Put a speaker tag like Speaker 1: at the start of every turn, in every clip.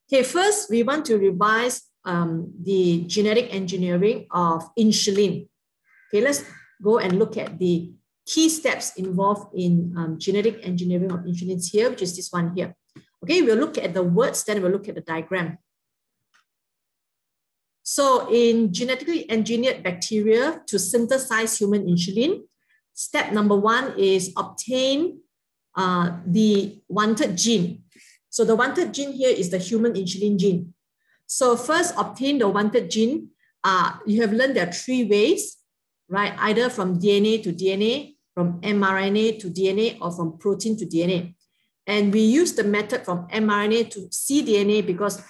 Speaker 1: Okay, first we want to revise the genetic engineering of insulin. Okay, let's go and look at the key steps involved in genetic engineering of insulins here, which is this one here. Okay, we'll look at the words, then we'll look at the diagram. So in genetically engineered bacteria to synthesize human insulin, step number 1 is obtain the wanted gene. So the wanted gene here is the human insulin gene. So first obtain the wanted gene. You have learned there are 3 ways, right? Either from DNA to DNA, from mRNA to DNA, or from protein to DNA. And we use the method from mRNA to cDNA because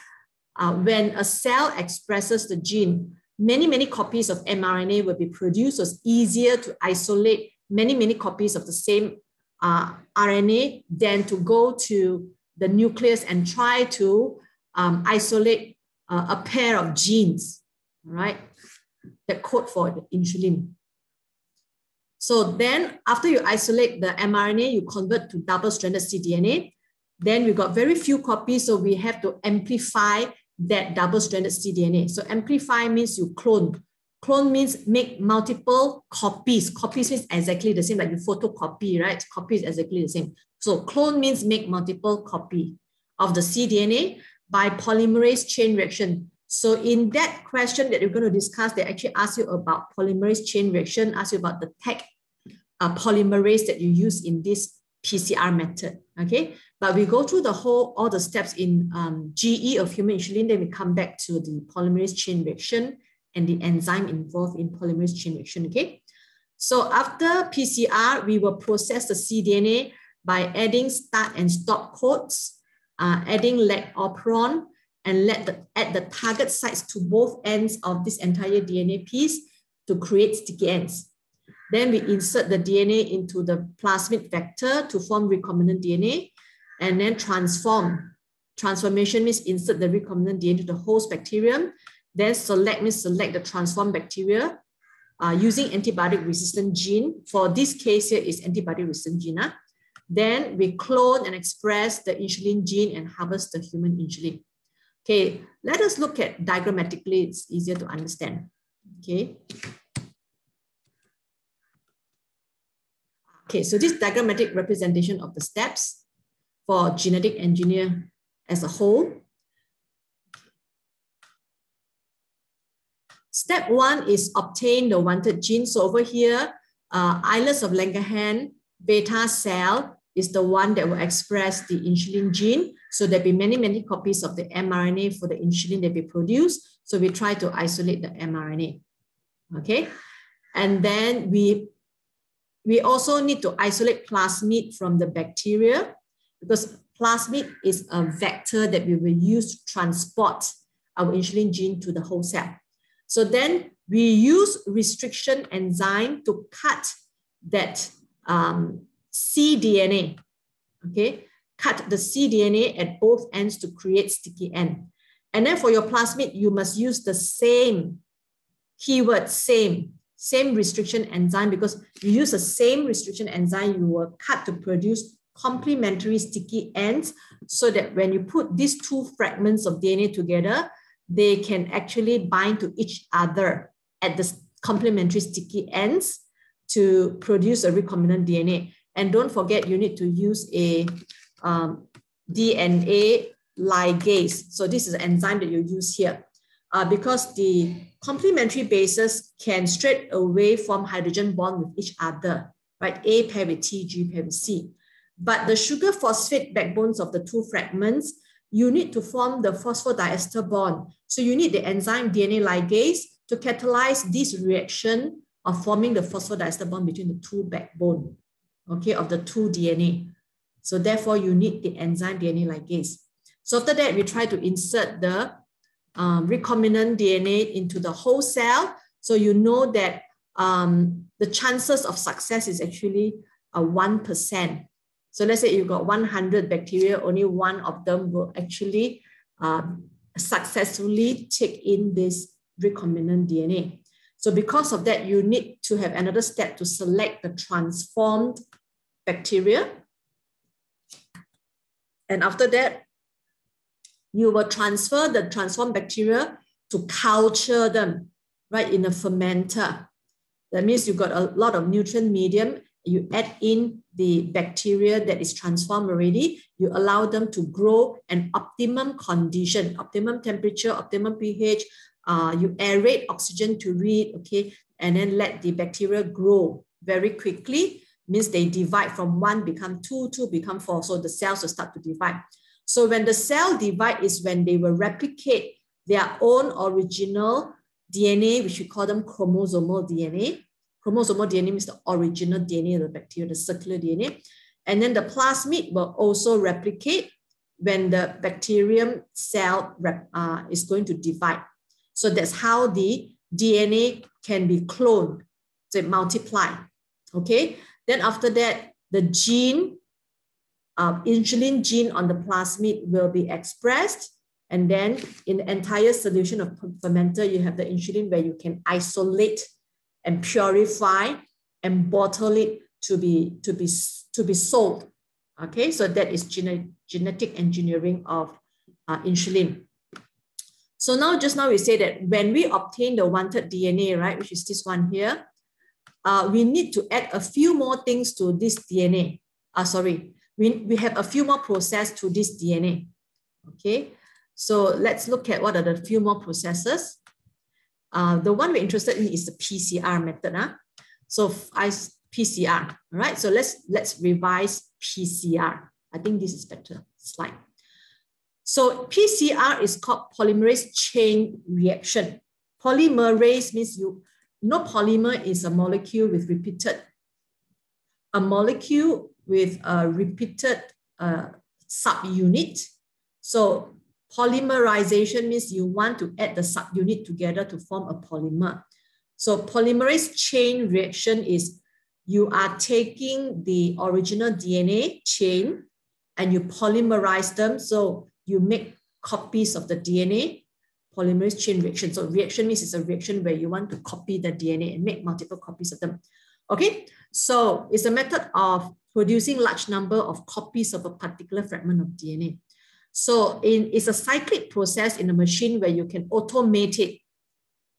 Speaker 1: when a cell expresses the gene, many copies of mRNA will be produced. So it's easier to isolate many copies of the same RNA than to go to the nucleus and try to isolate a pair of genes, right, that code for the insulin. So then after you isolate the mRNA, you convert to double-stranded cDNA. Then we got very few copies, so we have to amplify that double-stranded cDNA. So amplify means you clone. Clone means make multiple copies. Copies means exactly the same, like you photocopy, right? Copy is exactly the same. So clone means make multiple copy of the cDNA by polymerase chain reaction. So in that question that you're going to discuss, they actually ask you about polymerase chain reaction, ask you about the tag polymerase that you use in this PCR method, okay? But we go through all the steps in GE of human insulin, then we come back to the polymerase chain reaction and the enzyme involved in polymerase chain reaction, okay? So after PCR, we will process the cDNA by adding start and stop codes, adding leg operon, and add the target sites to both ends of this entire DNA piece to create sticky ends. Then we insert the DNA into the plasmid vector to form recombinant DNA, and then transform. Transformation means insert the recombinant DNA into the host bacterium. Then select means select the transformed bacteria using antibiotic resistant gene. For this case here is antibiotic resistant gene. Then we clone and express the insulin gene and harvest the human insulin. Okay, let us look at diagrammatically, it's easier to understand. Okay. Okay, so this diagrammatic representation of the steps for genetic engineer as a whole. Step 1 is obtain the wanted gene. So over here, islets of Langerhans beta cell is the one that will express the insulin gene. So there'll be many copies of the mRNA for the insulin that we produce. So we try to isolate the mRNA, okay? And then we also need to isolate plasmid from the bacteria because plasmid is a vector that we will use to transport our insulin gene to the whole cell. So then we use restriction enzyme to cut that cDNA, okay? Cut the cDNA at both ends to create sticky end. And then for your plasmid, you must use the same keyword, same restriction enzyme, because you use the same restriction enzyme, you will cut to produce complementary sticky ends so that when you put these 2 fragments of DNA together, they can actually bind to each other at the complementary sticky ends to produce a recombinant DNA. And don't forget, you need to use a DNA ligase. So this is an enzyme that you use here because the complementary bases can straight away form hydrogen bond with each other, right? A pair with T, G pair with C. But the sugar phosphate backbones of the 2 fragments, you need to form the phosphodiester bond. So you need the enzyme DNA ligase to catalyze this reaction of forming the phosphodiester bond between the 2 backbone, okay, of the 2 DNA. So therefore, you need the enzyme DNA ligase. So after that, we try to insert the recombinant DNA into the whole cell. So you know that the chances of success is actually 1%. So let's say you've got 100 bacteria, only one of them will actually successfully take in this recombinant DNA. So because of that, you need to have another step to select the transformed bacteria. And after that, you will transfer the transformed bacteria to culture them, right, in a fermenter. That means you've got a lot of nutrient medium. You add in the bacteria that is transformed already. You allow them to grow in optimum condition, optimum temperature, optimum pH. You aerate oxygen to it, okay, and then let the bacteria grow very quickly. Means they divide from 1 become 2, 2 become 4. So the cells will start to divide. So when the cell divide is when they will replicate their own original DNA, which we call them chromosomal DNA. Chromosomal DNA means the original DNA of the bacteria, the circular DNA. And then the plasmid will also replicate when the bacterium cell is going to divide. So that's how the DNA can be cloned, so multiply, okay? Then after that, the gene, insulin gene on the plasmid will be expressed. And then in the entire solution of fermenter, you have the insulin where you can isolate and purify and bottle it to be sold. Okay, so that is genetic engineering of insulin. So now, just now we say that when we obtain the wanted DNA, right, which is this one here, we need to add a few more things to this DNA. We have a few more processes to this DNA. Okay, so let's look at what are the few more processes. The one we're interested in is the PCR method. So PCR, all right? So let's revise PCR. I think this is better slide. So PCR is called polymerase chain reaction. Polymerase means you know polymer is a molecule with repeated subunit. So polymerization means you want to add the subunit together to form a polymer. So polymerase chain reaction is you are taking the original DNA chain and you polymerize them. So you make copies of the DNA, polymerase chain reaction. So reaction means it's a reaction where you want to copy the DNA and make multiple copies of them. Okay, so it's a method of producing large number of copies of a particular fragment of DNA. So it's a cyclic process in a machine where you can automate it.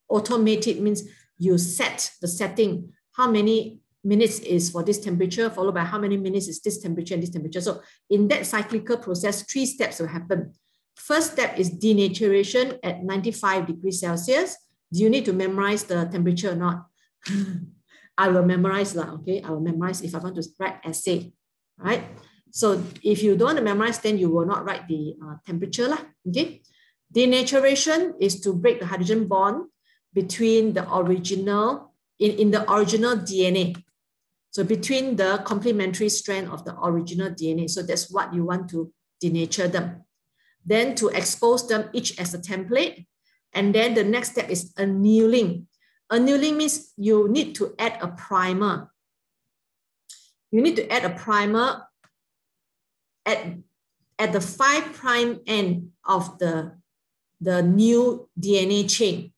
Speaker 1: Automate it means you set the setting, how many minutes is for this temperature, followed by how many minutes is this temperature and this temperature. So in that cyclical process, 3 steps will happen. First step is denaturation at 95 degrees Celsius. Do you need to memorize the temperature or not? I will memorize, okay? I will memorize if I want to write essay, right? So if you don't want to memorize, then you will not write the temperature, okay? Denaturation is to break the hydrogen bond between the original, in the original DNA. So between the complementary strand of the original DNA. So that's what you want to denature them. Then to expose them each as a template. And then the next step is annealing. Annealing means you need to add a primer. You need to add a primer at the 5' end of the new DNA chain.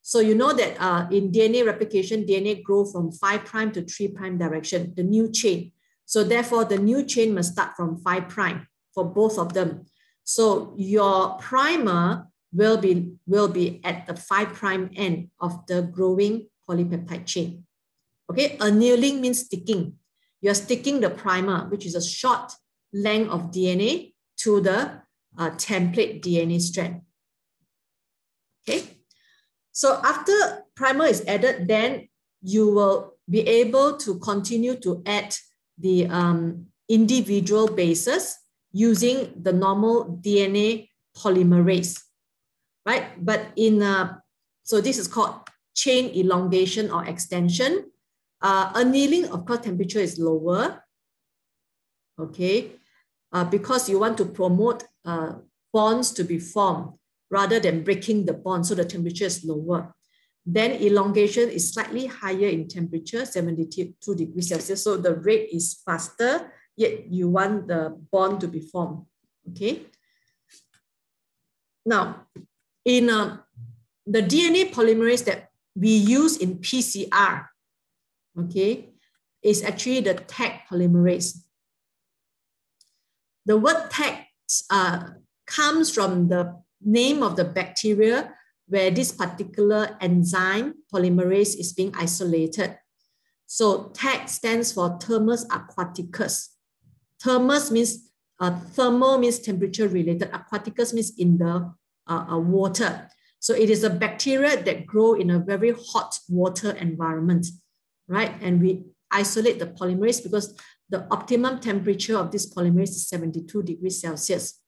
Speaker 1: So you know that in DNA replication, DNA grows from 5' to 3' direction, the new chain. So therefore, the new chain must start from 5' for both of them. So your primer will be at the 5' end of the growing polypeptide chain. Okay, annealing means sticking. You're sticking the primer, which is a short length of DNA, to the template DNA strand. Okay. So after primer is added, then you will be able to continue to add the individual bases using the normal DNA polymerase, right? But so this is called chain elongation or extension. Annealing, of course, temperature is lower, okay? Because you want to promote bonds to be formed rather than breaking the bond, so the temperature is lower. Then elongation is slightly higher in temperature, 72 degrees Celsius. So the rate is faster, yet you want the bond to be formed, okay? Now, in the DNA polymerase that we use in PCR, okay, is actually the Taq polymerase. The word Taq comes from the name of the bacteria where this particular enzyme polymerase is being isolated. So TAC stands for Thermus aquaticus. Thermus means thermal means temperature related. Aquaticus means in the water. So it is a bacteria that grow in a very hot water environment, right? And we isolate the polymerase because the optimum temperature of this polymerase is 72 degrees Celsius.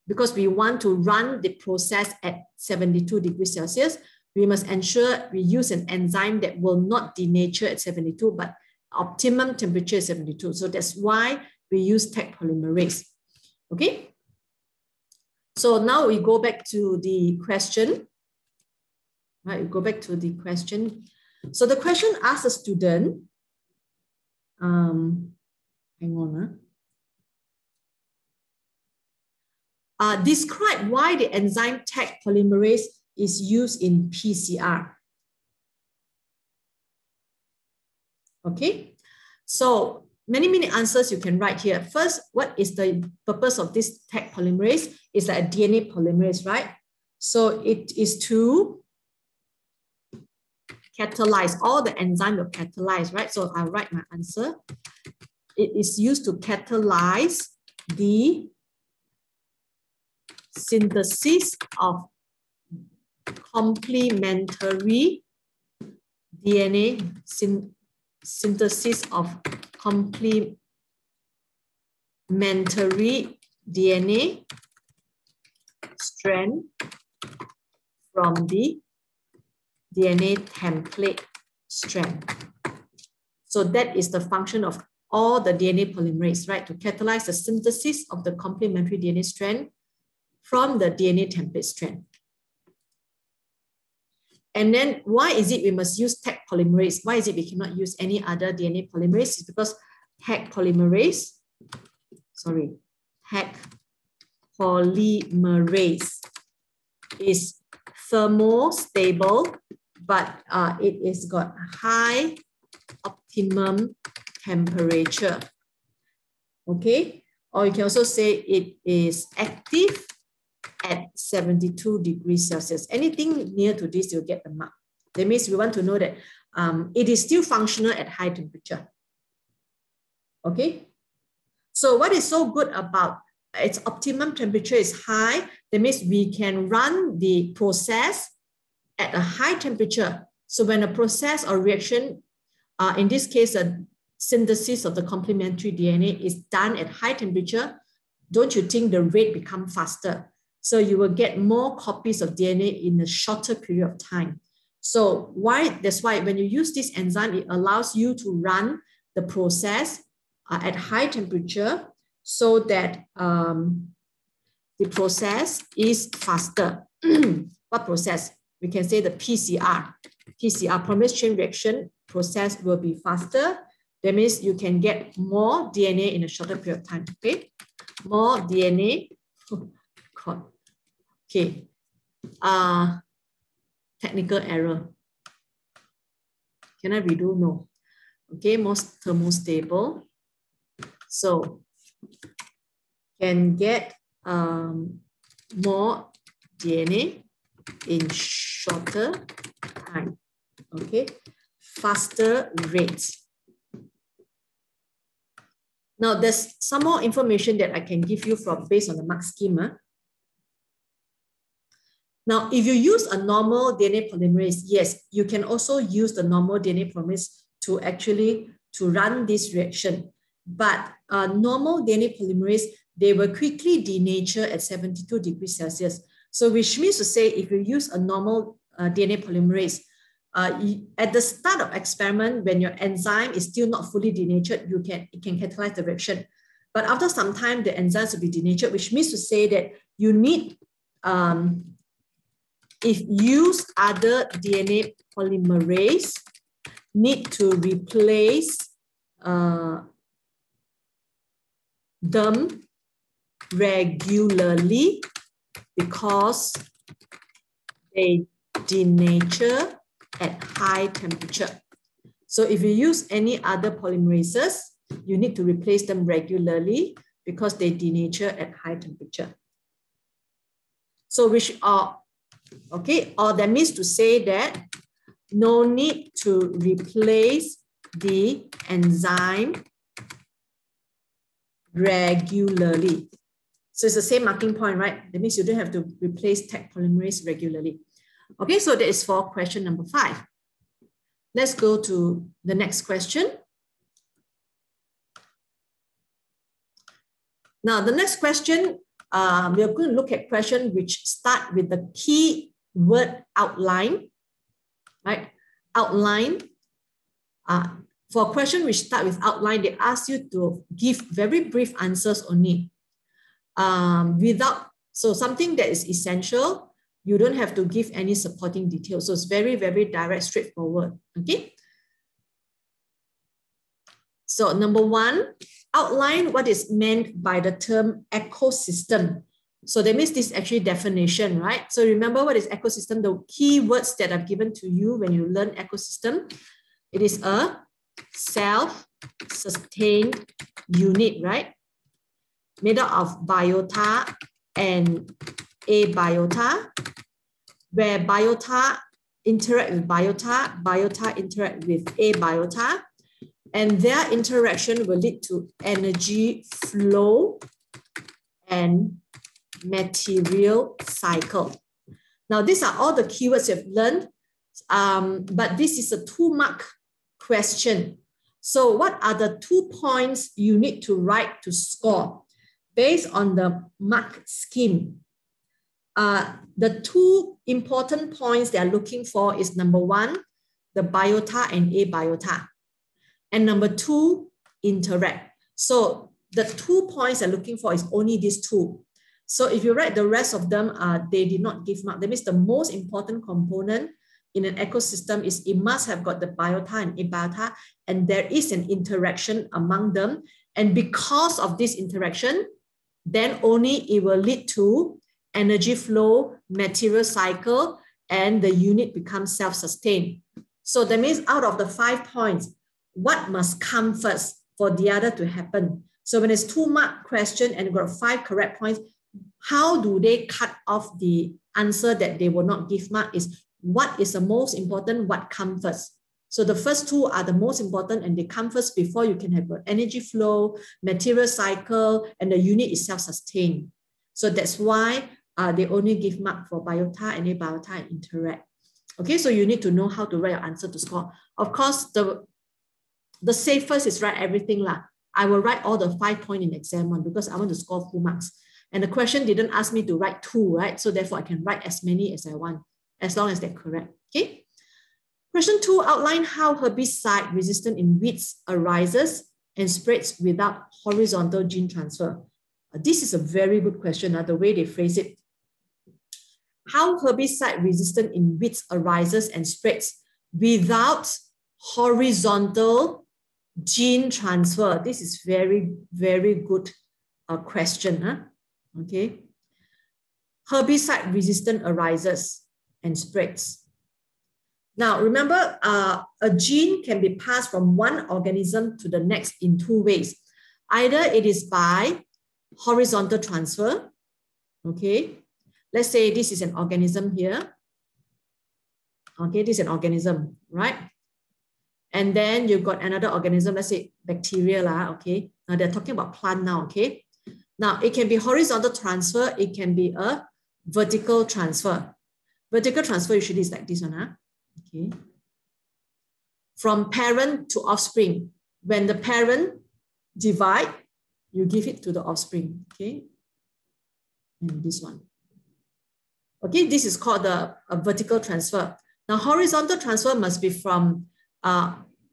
Speaker 1: Because we want to run the process at 72 degrees Celsius, we must ensure we use an enzyme that will not denature at 72, but optimum temperature is 72. So that's why we use TAC polymerase. Okay. So now we go back to the question. Right, we go back to the question. So the question asks a student, hang on. Describe why the enzyme TAC polymerase is used in PCR. Okay, so many answers you can write here. First, what is the purpose of this TAC polymerase? It's like a DNA polymerase, right? So it is to catalyze, all the enzyme will catalyze, right? So I'll write my answer. It is used to catalyze the synthesis of complementary DNA, synthesis of complementary DNA strand from the DNA template strand. So that is the function of all the DNA polymerase, right? To catalyze the synthesis of the complementary DNA strand from the DNA template strand. And then why is it we must use TAC polymerase? Why is it we cannot use any other DNA polymerase? It's because TAC polymerase is thermostable, but it is got high optimum temperature. Okay, or you can also say it is active at 72 degrees Celsius. Anything near to this, you'll get the mark. That means we want to know that it is still functional at high temperature. Okay, so what is so good about its optimum temperature is high? That means we can run the process at a high temperature. So when a process or reaction, in this case, a synthesis of the complementary DNA is done at high temperature, don't you think the rate becomes faster? So you will get more copies of DNA in a shorter period of time. So that's why when you use this enzyme, it allows you to run the process at high temperature so that the process is faster. What process? We can say the PCR. PCR, polymerase chain reaction process, will be faster. That means you can get more DNA in a shorter period of time. Okay, more DNA. Oh, God. Okay, technical error. Can I redo? No. Okay, most thermostable. So can get more DNA in shorter time. Okay, faster rates. Now there's some more information that I can give you based on the mark schema. Now, if you use a normal DNA polymerase, yes, you can also use the normal DNA polymerase to run this reaction. But normal DNA polymerase, they will quickly denature at 72 degrees Celsius. So which means to say, if you use a normal DNA polymerase, at the start of experiment, when your enzyme is still not fully denatured, it can catalyze the reaction. But after some time, the enzymes will be denatured, which means to say that you need, if use other DNA polymerase, need to replace them regularly because they denature at high temperature. So if you use any other polymerases, you need to replace them regularly because they denature at high temperature. So which are, okay, or that means to say that no need to replace the enzyme regularly. So it's the same marking point, right? That means you don't have to replace Taq polymerase regularly. Okay, so that is for question number 5. Let's go to the next question. Now, the next question, we are going to look at questions which start with the key word outline, right? Outline. For a question which start with outline, they ask you to give very brief answers only. So something that is essential, you don't have to give any supporting details. So it's very, very direct, straightforward, okay? So number 1, outline what is meant by the term ecosystem. So that means this is actually definition, right? So remember what is ecosystem, the key words that I've given to you when you learn ecosystem. It is a self-sustained unit, right? Made up of biota and abiota, where biota interact with biota, biota interact with abiota, and their interaction will lead to energy flow and material cycle. Now, these are all the keywords you've learned, but this is a 2-mark question. So what are the 2 points you need to write to score based on the mark scheme? The 2 important points they are looking for is number 1, the biota and abiota. And number 2, interact. So the 2 points they're looking for is only these 2. So if you write the rest of them, they did not give mark. That means the most important component in an ecosystem is it must have got the biota and abiota, and there is an interaction among them. And because of this interaction, then only it will lead to energy flow, material cycle, and the unit becomes self-sustained. So that means out of the 5 points, what must come first for the other to happen? So when it's 2-mark question and you've got 5 correct points, how do they cut off the answer that they will not give mark is what is the most important, what comes first. So the first 2 are the most important and they come first before you can have energy flow, material cycle, and the unit is self-sustained. So that's why they only give mark for biota and abiota and interact. Okay, so you need to know how to write your answer to score. Of course, the safest is write everything lah. I will write all the 5 points in exam 1 because I want to score full marks. And the question didn't ask me to write 2, right? So therefore I can write as many as I want, as long as they're correct, okay? Question 2, outline how herbicide resistance in weeds arises and spreads without horizontal gene transfer. This is a very good question, the way they phrase it. How herbicide resistance in weeds arises and spreads without horizontal gene transfer. This is very, very good question. Okay. Herbicide resistance arises and spreads. Now, remember, a gene can be passed from one organism to the next in 2 ways. Either it is by horizontal transfer. Okay. Let's say this is an organism here. Okay, this is an organism, right? And then you've got another organism, let's say bacteria, okay? Now they're talking about plant now, okay? Now it can be horizontal transfer, it can be a vertical transfer. Vertical transfer usually is like this one, okay? From parent to offspring. When the parent divide, you give it to the offspring, okay? And this one. Okay, this is called a vertical transfer. Now, horizontal transfer must be from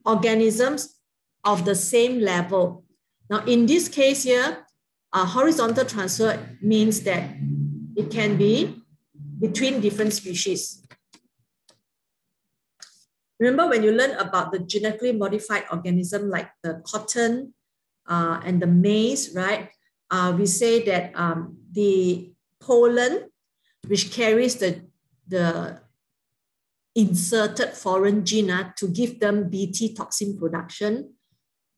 Speaker 1: organisms of the same level. Now, in this case here, horizontal transfer means that it can be between different species. Remember when you learn about the genetically modified organism like the cotton and the maize, right? We say that the pollen, which carries the inserted foreign gene to give them Bt toxin production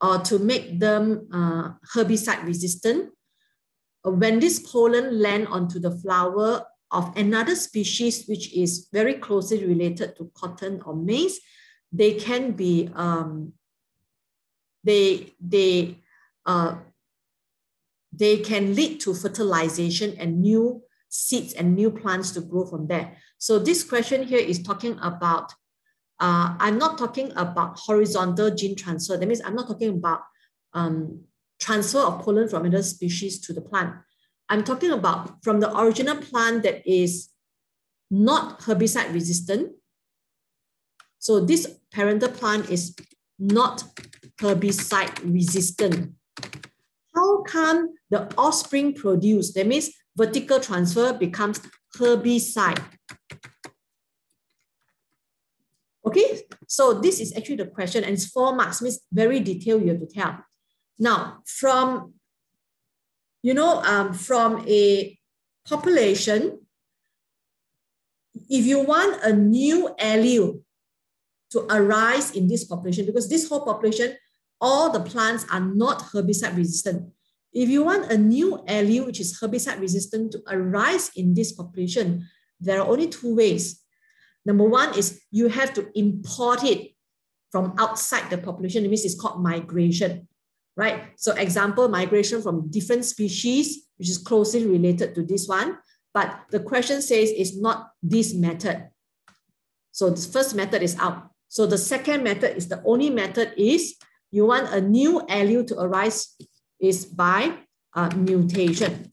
Speaker 1: or to make them herbicide resistant. When this pollen land onto the flower of another species which is very closely related to cotton or maize, they can be they can lead to fertilization and new seeds and new plants to grow from there. So this question here is talking about, I'm not talking about horizontal gene transfer. That means I'm not talking about transfer of pollen from another species to the plant. I'm talking about from the original plant that is not herbicide resistant. So this parental plant is not herbicide resistant. How come the offspring produced? That means vertical transfer becomes herbicide. Okay, so this is actually the question, and it's 4 marks, means very detailed you have to tell. Now, from, from a population, if you want a new allele to arise in this population, because this whole population, all the plants are not herbicide resistant. If you want a new allele which is herbicide resistant to arise in this population, there are only 2 ways. Number 1 is you have to import it from outside the population. It means it's called migration, right? So example, migration from different species, which is closely related to this one. But the question says it's not this method. So the first method is out. So the second method is the only method is you want a new allele to arise is by mutation.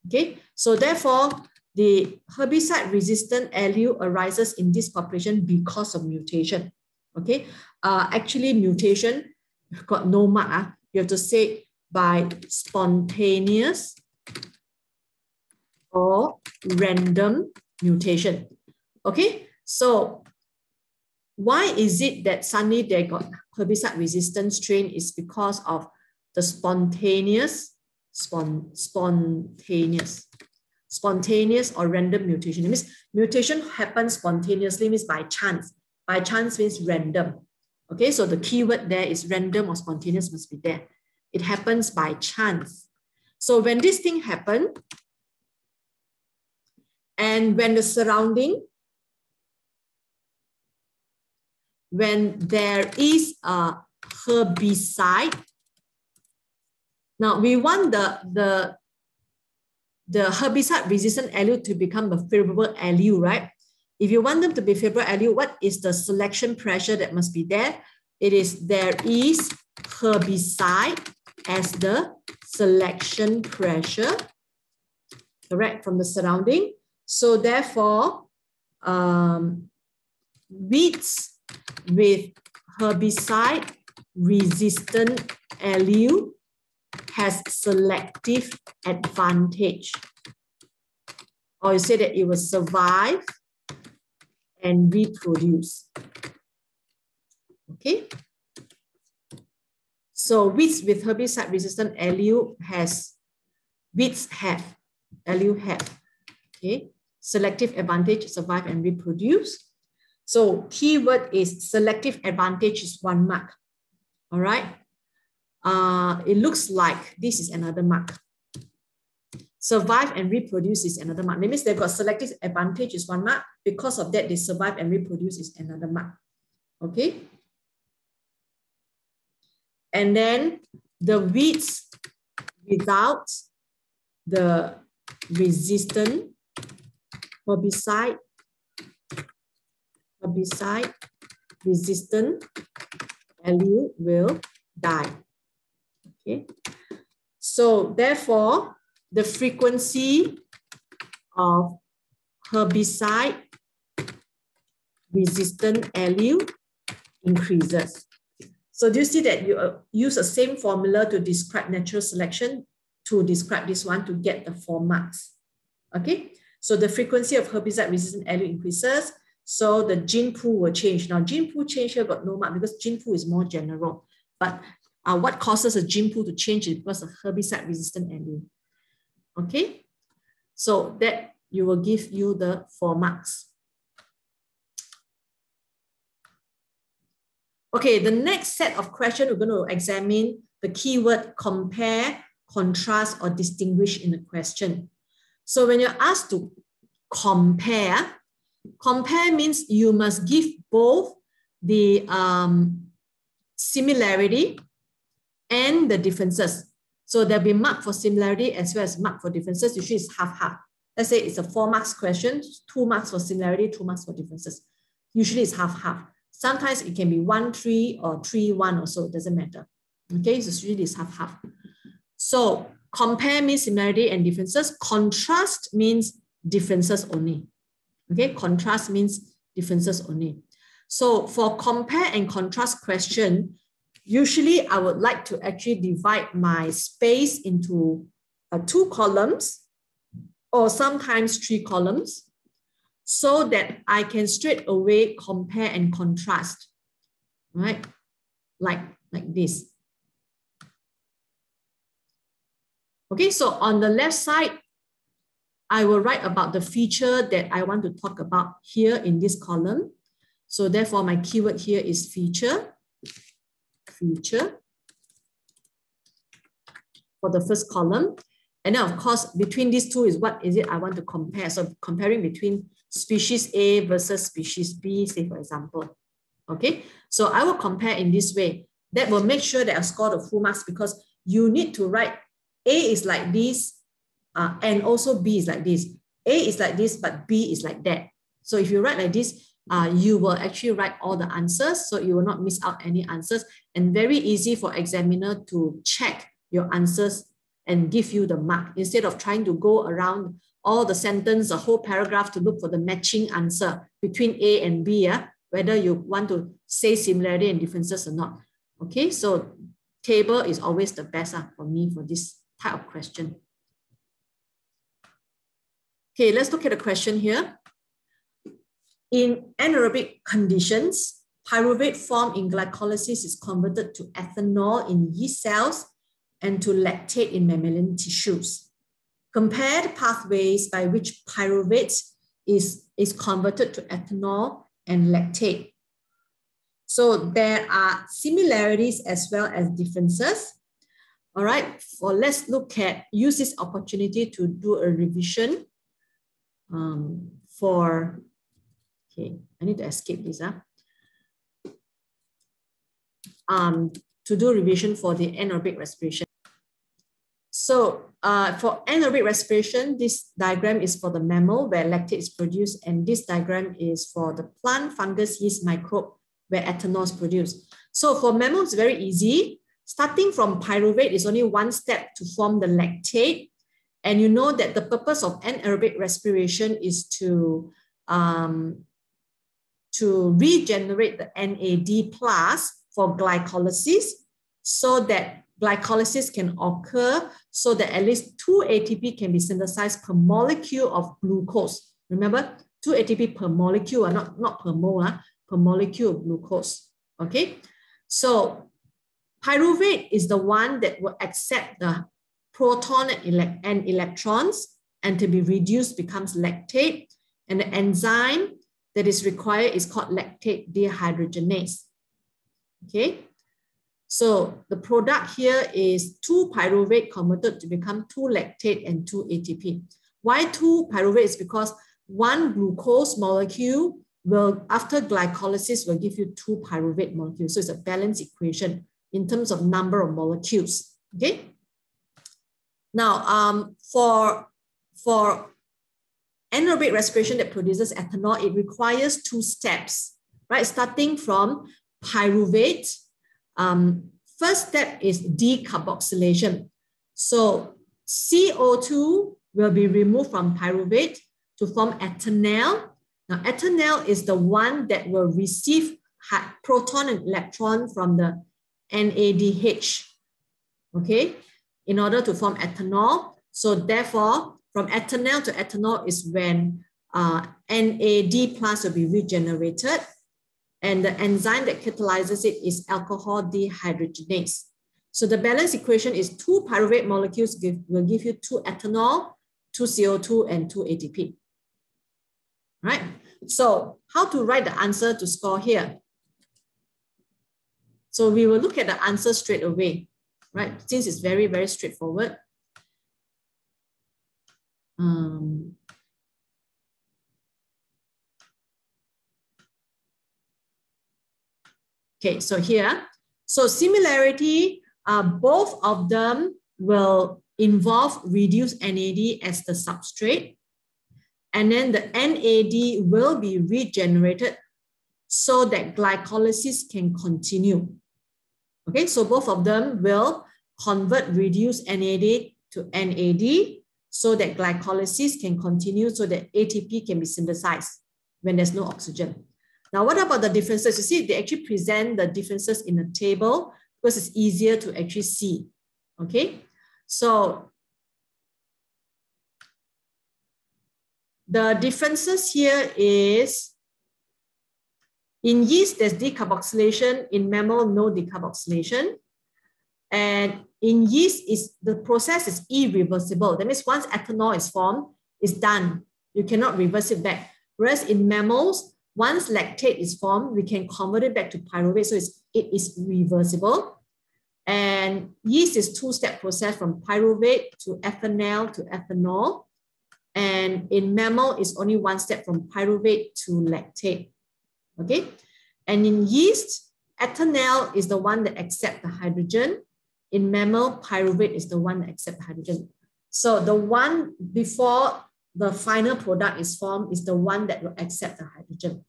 Speaker 1: Okay, so therefore, the herbicide-resistant allele arises in this population because of mutation. Okay, actually mutation got no mark. You have to say by spontaneous or random mutation. Okay, so why is it that suddenly they got herbicide-resistant strain? Is because of the spontaneous or random mutation. It means mutation happens spontaneously, means by chance. By chance means random. Okay, so the keyword there is random or spontaneous must be there. It happens by chance. So when this thing happens, and when the surrounding, when there is a herbicide, now we want the herbicide-resistant allele to become a favorable allele, right? If you want them to be favorable allele, what is the selection pressure that must be there? It is there is herbicide as the selection pressure, correct, from the surrounding. So therefore, weeds with herbicide-resistant allele has selective advantage, or you say that it will survive and reproduce. Okay, so weeds with herbicide-resistant allele have okay, selective advantage, survive and reproduce. So keyword is selective advantage is 1 mark. All right. It looks like this is another mark. Survive and reproduce is another mark. That means they've got selective advantage is 1 mark. Because of that, they survive and reproduce is another mark. Okay. And then the weeds without the resistant herbicide resistant allele will die. Okay, so therefore, the frequency of herbicide resistant allele increases. So do you see that you use the same formula to describe natural selection to describe this one to get the 4 marks? Okay, so the frequency of herbicide resistant allele increases, so the gene pool will change. Now gene pool change here got no mark because gene pool is more general, but what causes a gene pool to change is because of herbicide resistant allele. Okay, so that you will give you the 4 marks. Okay, the next set of questions we're going to examine the keyword compare, contrast, or distinguish in a question. So when you're asked to compare. Compare means you must give both the similarity and the differences. So there'll be mark for similarity as well as mark for differences. Usually it's half-half. Let's say it's a 4 marks question, 2 marks for similarity, 2 marks for differences. Usually it's half-half. Sometimes it can be 1-3 or 3-1 or so, it doesn't matter. Okay, so usually it's half-half. So compare means similarity and differences. Contrast means differences only. Okay, contrast means differences only. So for compare and contrast question, usually I would like to actually divide my space into 2 columns or sometimes 3 columns so that I can straight away compare and contrast, right? Like this. Okay, so on the left side, I will write about the feature that I want to talk about here in this column. So therefore, my keyword here is feature. Feature for the first column. And then of course, between these two is what is it I want to compare. So comparing between species A versus species B, say for example. Okay, so I will compare in this way. That will make sure that I score the full marks because you need to write A is like this, and also B is like this. A is like this, but B is like that. So if you write like this, you will actually write all the answers, so you will not miss out any answers, and very easy for examiner to check your answers and give you the mark instead of trying to go around all the sentence, the whole paragraph to look for the matching answer between A and B, whether you want to say similarity and differences or not. Okay, so table is always the best for me for this type of question. Okay, let's look at the question here. In anaerobic conditions, pyruvate formed in glycolysis is converted to ethanol in yeast cells and to lactate in mammalian tissues. Compare the pathways by which pyruvate is converted to ethanol and lactate. So there are similarities as well as differences. All right, let's look at, use this opportunity to do a revision okay, I need to escape this. To do revision for the anaerobic respiration. So for anaerobic respiration, this diagram is for the mammal where lactate is produced, and this diagram is for the plant, fungus, yeast, microbe where ethanol is produced. So for mammals, it's very easy. Starting from pyruvate is only one step to form the lactate. And you know that the purpose of anaerobic respiration is to regenerate the NAD+ for glycolysis so that glycolysis can occur so that at least 2 ATP can be synthesized per molecule of glucose. Remember, 2 ATP per molecule, not per mole, per molecule of glucose. Okay, so pyruvate is the one that will accept the proton and electrons and to be reduced becomes lactate, and the enzyme that is required is called lactate dehydrogenase. Okay, so the product here is 2 pyruvate converted to become 2 lactate and 2 ATP. Why 2 pyruvate? Is because 1 glucose molecule will, after glycolysis, will give you 2 pyruvate molecules. So it's a balanced equation in terms of number of molecules. Okay. Now, for anaerobic respiration that produces ethanol, it requires 2 steps, right? Starting from pyruvate. First step is decarboxylation. So CO2 will be removed from pyruvate to form ethanol. Now, ethanol is the one that will receive proton and electron from the NADH, okay, in order to form ethanol. So therefore, from ethanol to ethanol is when NAD+ will be regenerated, and the enzyme that catalyzes it is alcohol dehydrogenase. So the balance equation is 2 pyruvate molecules will give you 2 ethanol, 2 CO2, and 2 ATP. Right? So how to write the answer to score here? So we will look at the answer straight away, right? Since it's very, very straightforward. Okay, so here, so similarity, both of them will involve reduced NAD as the substrate. And then the NAD will be regenerated so that glycolysis can continue. Okay, so both of them will convert reduced NAD to NAD so that glycolysis can continue so that ATP can be synthesized when there's no oxygen. Now, what about the differences? You see, they actually present the differences in a table because it's easier to actually see. Okay, so the differences here is in yeast, there's decarboxylation. In mammal, no decarboxylation. And in yeast, the process is irreversible. That means once ethanol is formed, it's done. You cannot reverse it back. Whereas in mammals, once lactate is formed, we can convert it back to pyruvate. So it is reversible. And yeast is two-step process from pyruvate to ethanol to ethanol. And in mammal, it's only one step from pyruvate to lactate. Okay. And in yeast, ethanol is the one that accepts the hydrogen. In mammal, pyruvate is the one that accepts the hydrogen. So the one before the final product is formed is the one that will accept the hydrogen.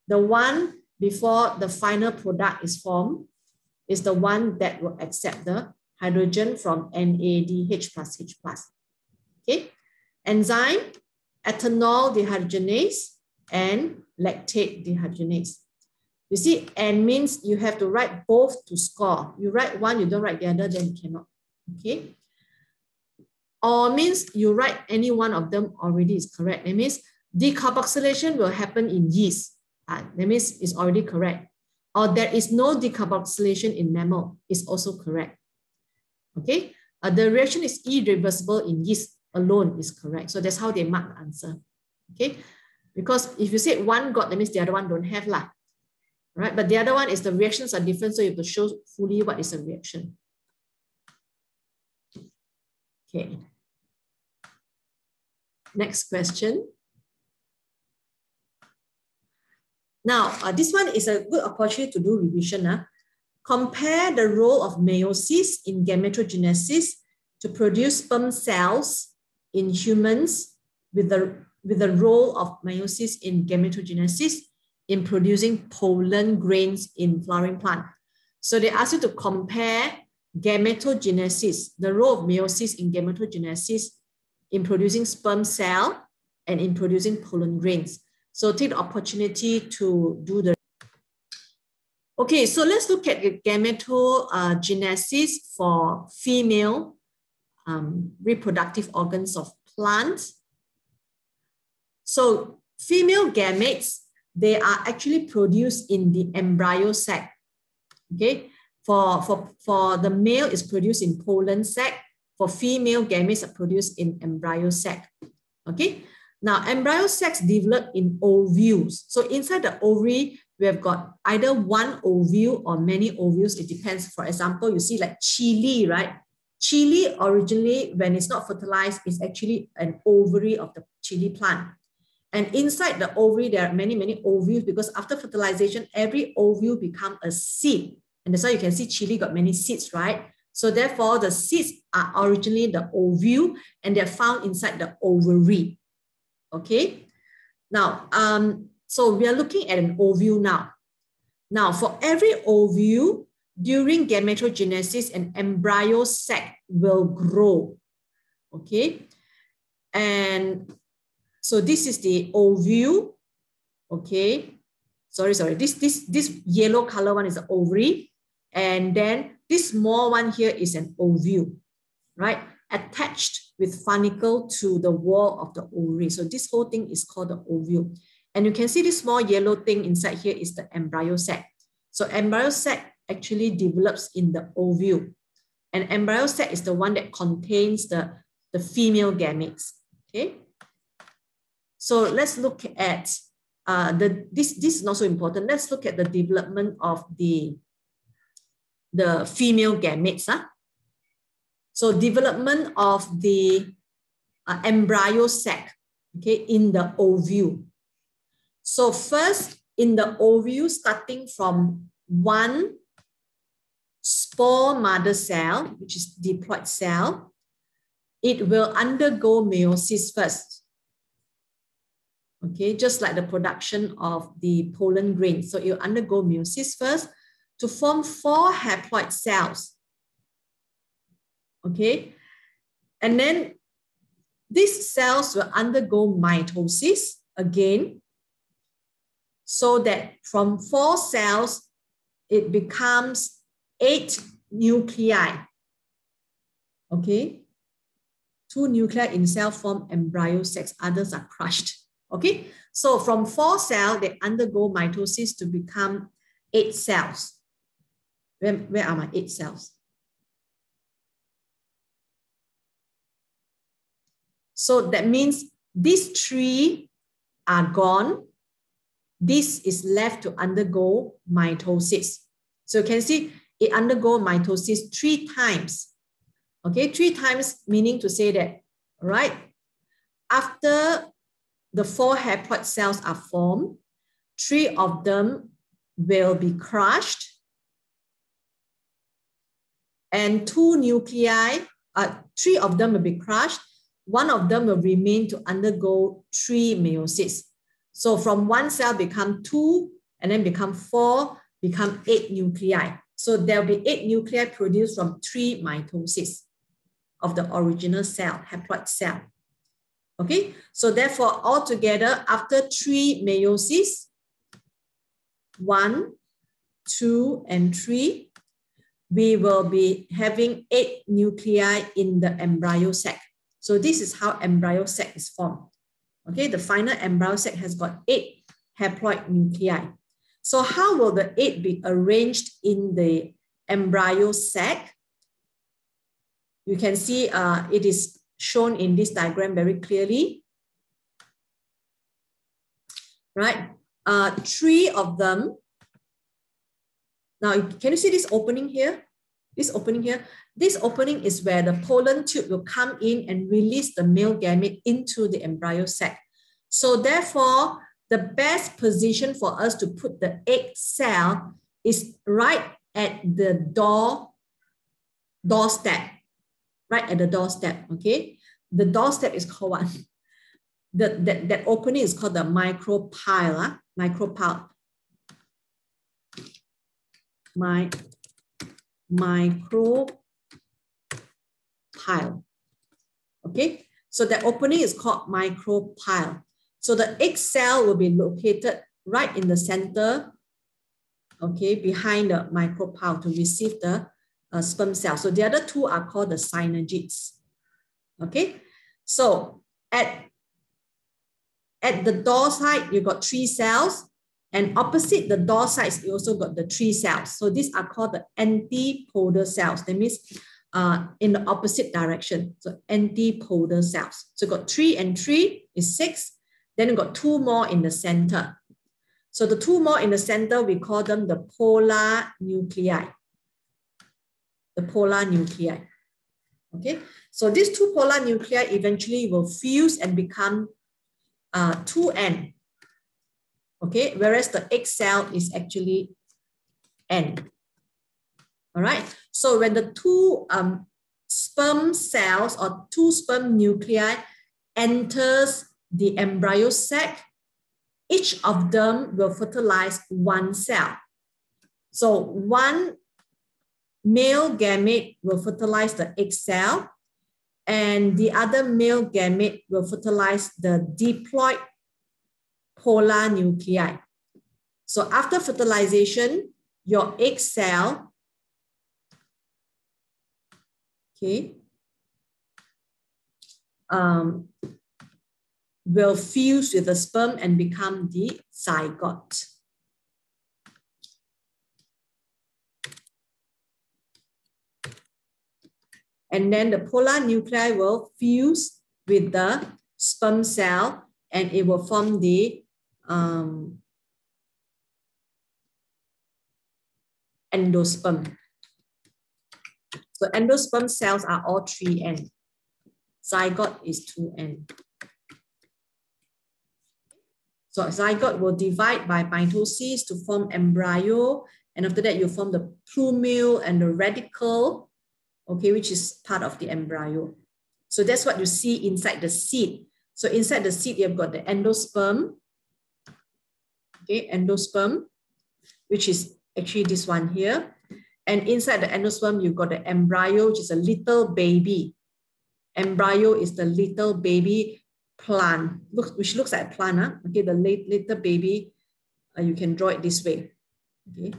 Speaker 1: The one before the final product is formed is the one that will accept the hydrogen from NADH plus H plus. Okay. Enzyme, ethanol dehydrogenase, and lactate dehydrogenase. You see, and means you have to write both to score. You write one, you don't write the other, then you cannot. Okay. Or means you write any one of them already is correct. That means decarboxylation will happen in yeast. That means it's already correct. Or there is no decarboxylation in mammal is also correct. Okay. The reaction is irreversible in yeast alone is correct. So that's how they mark the answer. Okay. Because if you say one got, that means the other one don't have lah. Right? But the other one is the reactions are different. So you have to show fully what is a reaction. Okay. Next question. Now, this one is a good opportunity to do revision. Compare the role of meiosis in gametogenesis to produce sperm cells in humans with the role of meiosis in gametogenesis in producing pollen grains in flowering plant. So they ask you to compare gametogenesis, the role of meiosis in gametogenesis in producing sperm cell and in producing pollen grains. So take the opportunity to do the. Okay, so let's look at the gametogenesis for female reproductive organs of plants. So female gametes, they are actually produced in the embryo sac. Okay, for the male is produced in pollen sac. For female gametes are produced in embryo sac. Okay, now embryo sacs develop in ovules. So inside the ovary, we have got either one ovule or many ovules. It depends. For example, you see like chili, right? Chili originally, when it's not fertilized, is actually an ovary of the chili plant. And inside the ovary, there are many, many ovules because after fertilization, every ovule becomes a seed. And that's why you can see chili got many seeds, right? So therefore, the seeds are originally the ovule and they're found inside the ovary. Okay. Now, so we are looking at an ovule now. Now, for every ovule, during gametogenesis, an embryo sac will grow. Okay. And so this is the ovule. Okay. Sorry. This yellow color one is the ovary. And then this small one here is an ovule, right? Attached with funicle to the wall of the ovary. So this whole thing is called the ovule. And you can see this small yellow thing inside here is the embryo sac. So embryo sac actually develops in the ovule. And embryo sac is the one that contains the female gametes. Okay. So let's look at this is not so important. Let's look at the development of the female gametes. So development of the embryo sac, okay, in the ovule. So first in the ovule, starting from one spore mother cell, which is diploid cell. It will undergo meiosis first. Okay, just like the production of the pollen grain. So it will undergo meiosis first to form 4 haploid cells. Okay, and then these cells will undergo mitosis again, so that from 4 cells, it becomes 8 nuclei. Okay, 2 nuclei in cell form embryo sacs, others are crushed. Okay, so from 4 cells, they undergo mitosis to become 8 cells. Where are my 8 cells? So that means these 3 are gone. This is left to undergo mitosis. So you can see it undergo mitosis 3 times. Okay, 3 times meaning to say that, right, after the 4 haploid cells are formed, 3 of them will be crushed, and 2 nuclei, 3 of them will be crushed. 1 of them will remain to undergo 3 meiosis. So from 1 cell become 2, and then become 4, become 8 nuclei. So there will be 8 nuclei produced from 3 mitoses of the original cell, haploid cell. Okay, so therefore altogether after 3 meiosis, 1, 2, and 3, we will be having 8 nuclei in the embryo sac. So this is how embryo sac is formed. Okay, the final embryo sac has got 8 haploid nuclei. So how will the 8 be arranged in the embryo sac? You can see it is shown in this diagram very clearly. Right, 3 of them. Now, can you see this opening here? This opening here? This opening is where the pollen tube will come in and release the male gamete into the embryo sac. So therefore, the best position for us to put the egg cell is right at the doorstep. Right at the doorstep, okay? The doorstep is called what? That opening is called the micropyle. Micropyle. Micropyle. Okay, so the opening is called micropyle. So the egg cell will be located right in the center, okay, behind the micropyle to receive the sperm cell. So the other 2 are called the synergids. Okay, so at the door side, you got 3 cells. And opposite the door sides, you also got the 3 cells. So these are called the antipodal cells. That means in the opposite direction. So antipodal cells. So you got 3 and 3 is 6. Then you got 2 more in the center. So the 2 more in the center, we call them the polar nuclei. The polar nuclei. Okay. So these 2 polar nuclei eventually will fuse and become 2N. Okay, whereas the egg cell is actually N. All right, so when the 2 sperm cells or 2 sperm nuclei enters the embryo sac, each of them will fertilize 1 cell. So 1 male gamete will fertilize the egg cell, and the other male gamete will fertilize the diploid polar nuclei. So after fertilization, your egg cell, okay, will fuse with the sperm and become the zygote. And then the polar nuclei will fuse with the sperm cell and it will form the endosperm. So endosperm cells are all 3N. Zygote is 2N. So zygote will divide by mitosis to form embryo, And after that, you form the plumule and the radicle, okay, which is part of the embryo. So that's what you see inside the seed. So inside the seed, you've got the endosperm, okay, endosperm, which is actually this one here. And inside the endosperm, you've got the embryo, which is a little baby. Embryo is the little baby plant, which looks like a plant, huh? Okay, the little baby, you can draw it this way, okay.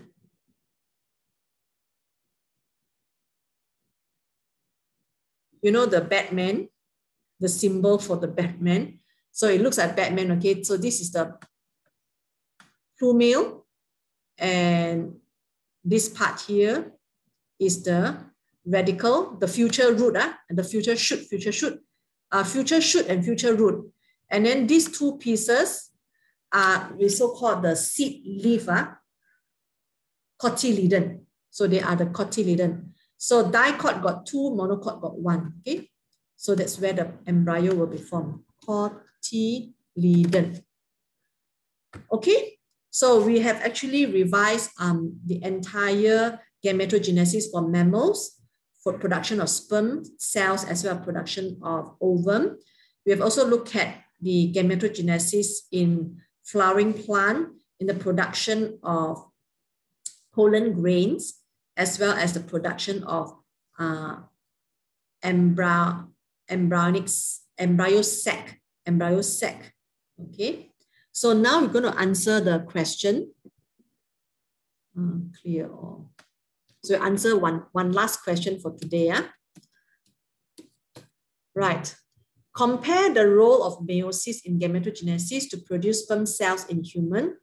Speaker 1: You know the Batman, the symbol for the Batman. So it looks like Batman, okay. So this is the plumule, and this part here is the radicle, the future root, and the future shoot and future root. And then these two pieces are we so-called the seed leaf, cotyledon. So they are the cotyledon. So dicot got 2, monocot got 1, okay? So that's where the embryo will be formed, cotyledon. Okay, so we have actually revised the entire gametogenesis for mammals, for production of sperm cells as well as production of ovum. We have also looked at the gametogenesis in flowering plant, in the production of pollen grains, as well as the production of embryo sac. Okay, so now we're going to answer the question. Clear all. So answer one last question for today. Right. Compare the role of meiosis in gametogenesis to produce sperm cells in human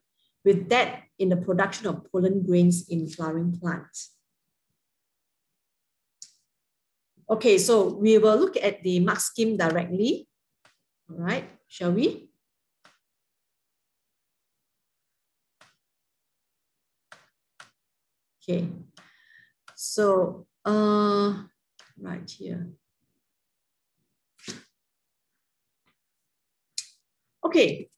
Speaker 1: with that in the production of pollen grains in flowering plants. Okay, so we will look at the mark scheme directly. All right, shall we? Okay, so right here. Okay,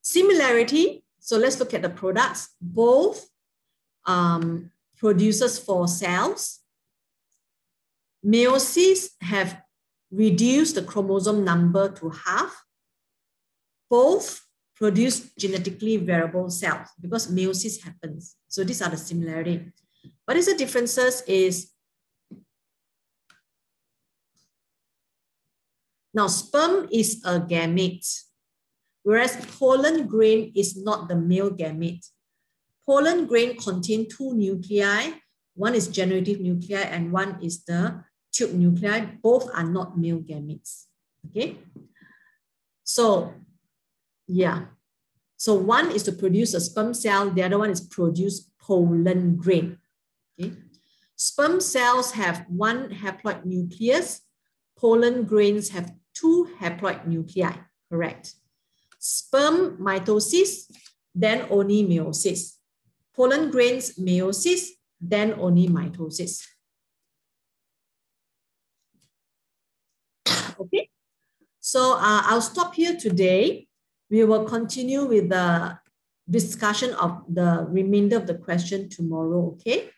Speaker 1: similarity. So let's look at the products. Both produces 4 cells. Meiosis have reduced the chromosome number to half. Both produce genetically variable cells because meiosis happens. So these are the similarity. What is the differences is, now sperm is a gamete, whereas pollen grain is not the male gamete. Pollen grain contain 2 nuclei. One is generative nuclei and one is the tube nuclei. Both are not male gametes. Okay. So, yeah. So one is to produce a sperm cell. The other one is produce pollen grain. Okay. Sperm cells have 1 haploid nucleus. Pollen grains have 2 haploid nuclei. Correct. Sperm mitosis, then only meiosis. Pollen grains meiosis, then only mitosis. Okay, so I'll stop here today. We will continue with the discussion of the remainder of the question tomorrow, okay?